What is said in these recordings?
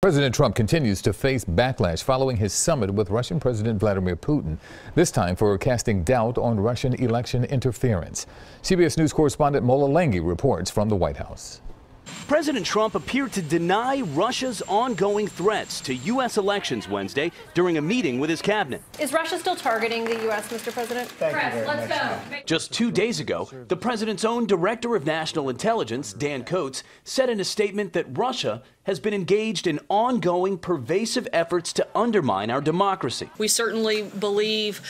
President Trump continues to face backlash following his summit with Russian President Vladimir Putin, this time for casting doubt on Russian election interference. CBS News correspondent Mola Lenghi reports from the White House. President Trump appeared to deny Russia's ongoing threats to U.S. elections Wednesday during a meeting with his cabinet. Is Russia still targeting the U.S., Mr. President? Let's go. Just 2 days ago, the president's own director of national intelligence, Dan Coats, said in a statement that Russia has been engaged in ongoing pervasive efforts to undermine our democracy. We certainly believe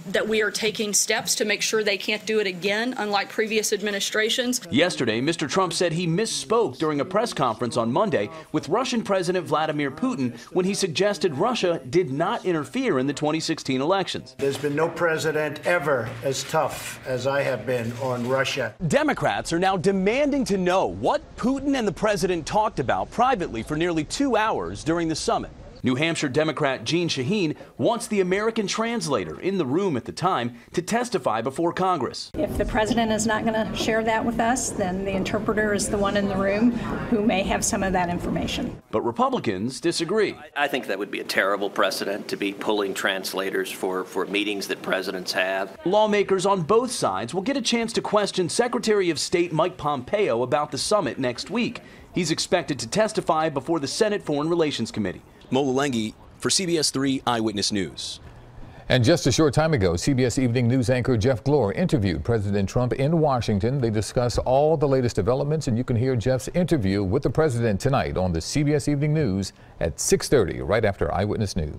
that we are taking steps to make sure they can't do it again, unlike previous administrations. Yesterday, Mr. Trump said he misspoke during a press conference on Monday with Russian President Vladimir Putin when he suggested Russia did not interfere in the 2016 elections. There's been no president ever as tough as I have been on Russia. Democrats are now demanding to know what Putin and the president talked about privately for nearly 2 hours during the summit. New Hampshire Democrat Jeanne Shaheen wants the American translator in the room at the time to testify before Congress. If the president is not going to share that with us, then the interpreter is the one in the room who may have some of that information. But Republicans disagree. I think that would be a terrible precedent to be pulling translators for meetings that presidents have. Lawmakers on both sides will get a chance to question Secretary of State Mike Pompeo about the summit next week. He's expected to testify before the Senate Foreign Relations Committee. Mola Lenghi for CBS 3 Eyewitness News. And just a short time ago, CBS Evening News anchor Jeff Glor interviewed President Trump in Washington. They discuss all the latest developments, and you can hear Jeff's interview with the president tonight on the CBS Evening News at 6:30, right after Eyewitness News.